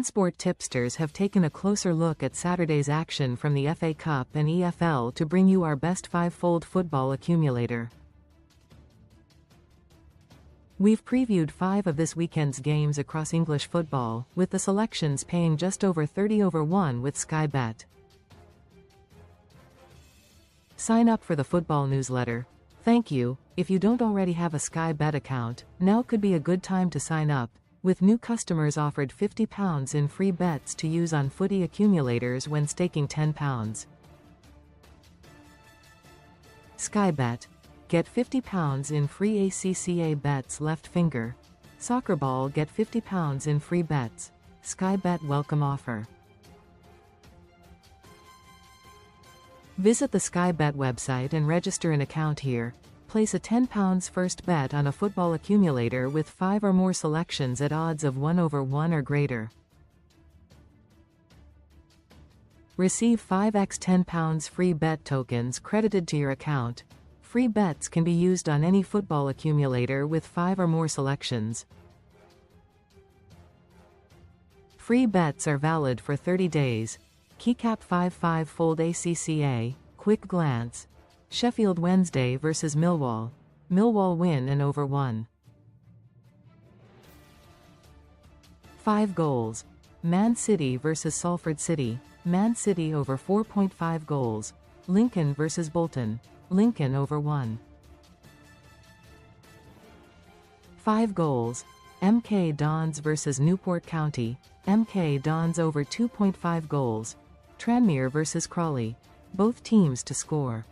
SUNSPORT tipsters have taken a closer look at Saturday's action from the FA Cup and EFL to bring you our best five-fold football accumulator. We've previewed 5 of this weekend's games across English football, with the selections paying just over 30/1 with Sky Bet. Sign up for the football newsletter. Thank you. If you don't already have a Sky Bet account, now could be a good time to sign up, with new customers offered £50 in free bets to use on footy accumulators when staking £10. Sky Bet. Get £50 in free ACCA bets left finger. Soccer ball, get £50 in free bets. Sky Bet welcome offer. Visit the Sky Bet website and register an account here. Place a £10 first bet on a football accumulator with 5 or more selections at odds of 1/1 or greater. Receive 5x £10 free bet tokens credited to your account. Free bets can be used on any football accumulator with 5 or more selections. Free bets are valid for 30 days. Keycap 5-5-fold ACCA, quick glance. Sheffield Wednesday vs Millwall. Millwall win and over 1. 5 goals. Man City vs Salford City. Man City over 4.5 goals. Lincoln vs Bolton. Lincoln over 1. 5 goals. MK Dons vs Newport County. MK Dons over 2.5 goals. Tranmere vs Crawley. Both teams to score.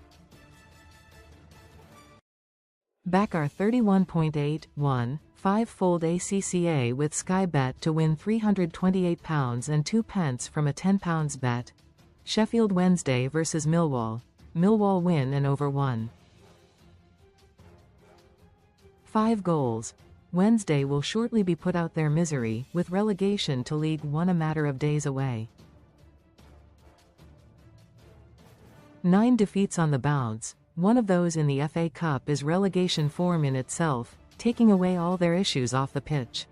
Back our 31.81 5-fold ACCA with Sky Bet to win £328 and 2 pence from a £10 bet. Sheffield Wednesday vs Millwall. Millwall win and over 1. 5 goals. Wednesday will shortly be put out their misery, with relegation to League One a matter of days away. 9 defeats on the bounce. One of those in the FA Cup is relegation form in itself, taking away all their issues off the pitch.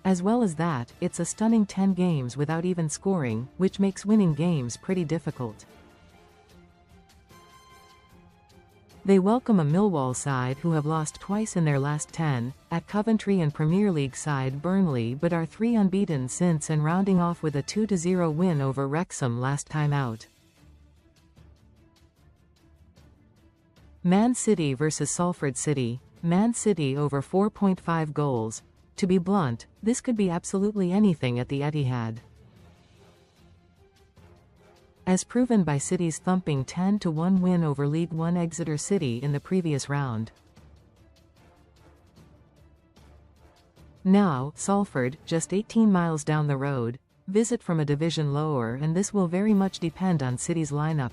As well as that, it's a stunning 10 games without even scoring, which makes winning games pretty difficult. They welcome a Millwall side who have lost twice in their last 10, at Coventry and Premier League side Burnley, but are 3 unbeaten since and rounding off with a 2-0 win over Wrexham last time out. Man City vs Salford City. Man City over 4.5 goals. To be blunt, this could be absolutely anything at the Etihad. As proven by City's thumping 10-1 win over League One Exeter City in the previous round. Now, Salford, just 18 miles down the road, visit from a division lower, and this will very much depend on City's lineup.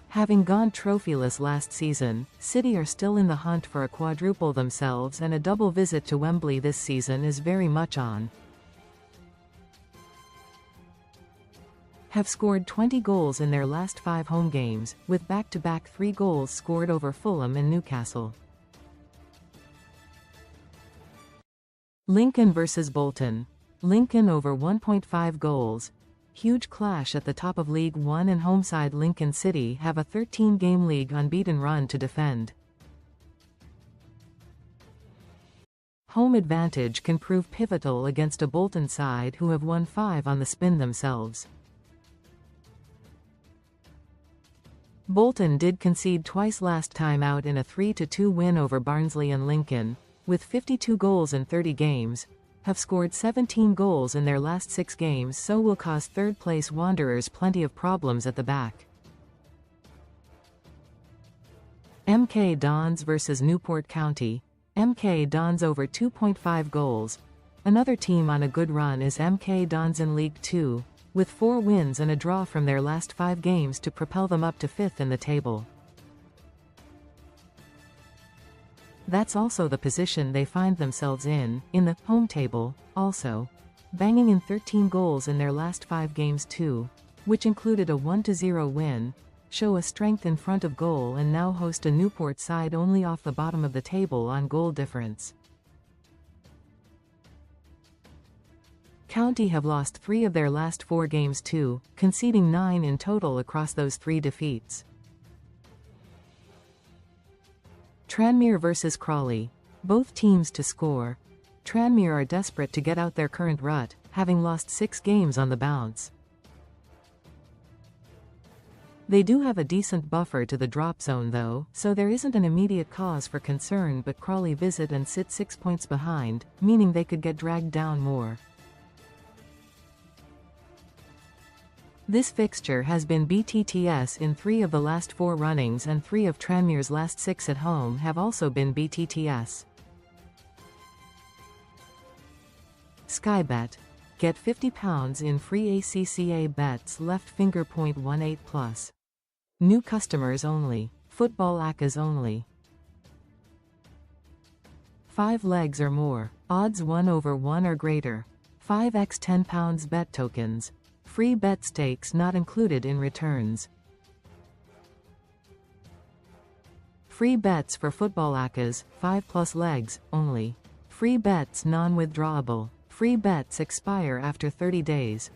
Having gone trophyless last season, City are still in the hunt for a quadruple themselves, and a double visit to Wembley this season is very much on. Have scored 20 goals in their last 5 home games, with back-to-back 3 goals scored over Fulham and Newcastle. Lincoln vs Bolton. Lincoln over 1.5 goals. Huge clash at the top of League One, and home side Lincoln City have a 13-game league unbeaten run to defend. Home advantage can prove pivotal against a Bolton side who have won 5 on the spin themselves. Bolton did concede twice last time out in a 3-2 win over Barnsley, and Lincoln, with 52 goals in 30 games, have scored 17 goals in their last 6 games, so will cause third-place Wanderers plenty of problems at the back. MK Dons vs Newport County. MK Dons over 2.5 goals. Another team on a good run is MK Dons in League Two, with 4 wins and a draw from their last 5 games to propel them up to 5th in the table. That's also the position they find themselves in the home table, also. Banging in 13 goals in their last 5 games too, which included a 1-0 win, show a strength in front of goal and now host a Newport side only off the bottom of the table on goal difference. County have lost 3 of their last 4 games too, conceding 9 in total across those 3 defeats. Tranmere vs Crawley. Both teams to score. Tranmere are desperate to get out their current rut, having lost 6 games on the bounce. They do have a decent buffer to the drop zone though, so there isn't an immediate cause for concern, but Crawley visit and sit 6 points behind, meaning they could get dragged down more. This fixture has been BTTS in 3 of the last 4 runnings, and 3 of Tranmere's last 6 at home have also been BTTS. Sky Bet. Get £50 in free ACCA bets left finger .18+. New customers only. Football accas only. 5 legs or more. Odds 1/1 or greater. 5x £10 bet tokens. Free bet stakes not included in returns. Free bets for football accas, 5+ legs, only. Free bets non-withdrawable. Free bets expire after 30 days.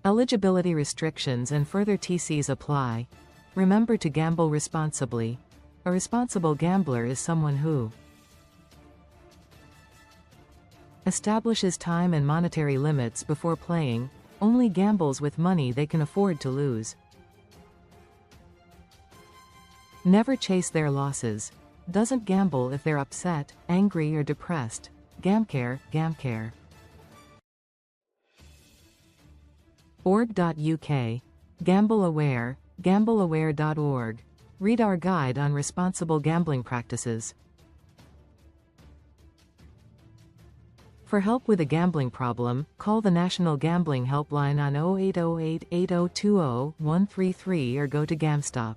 Eligibility restrictions and further TCs apply. Remember to gamble responsibly. A responsible gambler is someone who establishes time and monetary limits before playing, only gambles with money they can afford to lose. Never chase their losses. Doesn't gamble if they're upset, angry or depressed. Gamcare, Gamcare. Org.uk. Gamble Aware, gambleaware.org. Read our guide on responsible gambling practices. For help with a gambling problem, call the National Gambling Helpline on 0808 8020 133 or go to GamStop.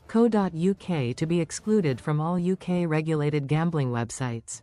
Co.uk to be excluded from all UK regulated gambling websites.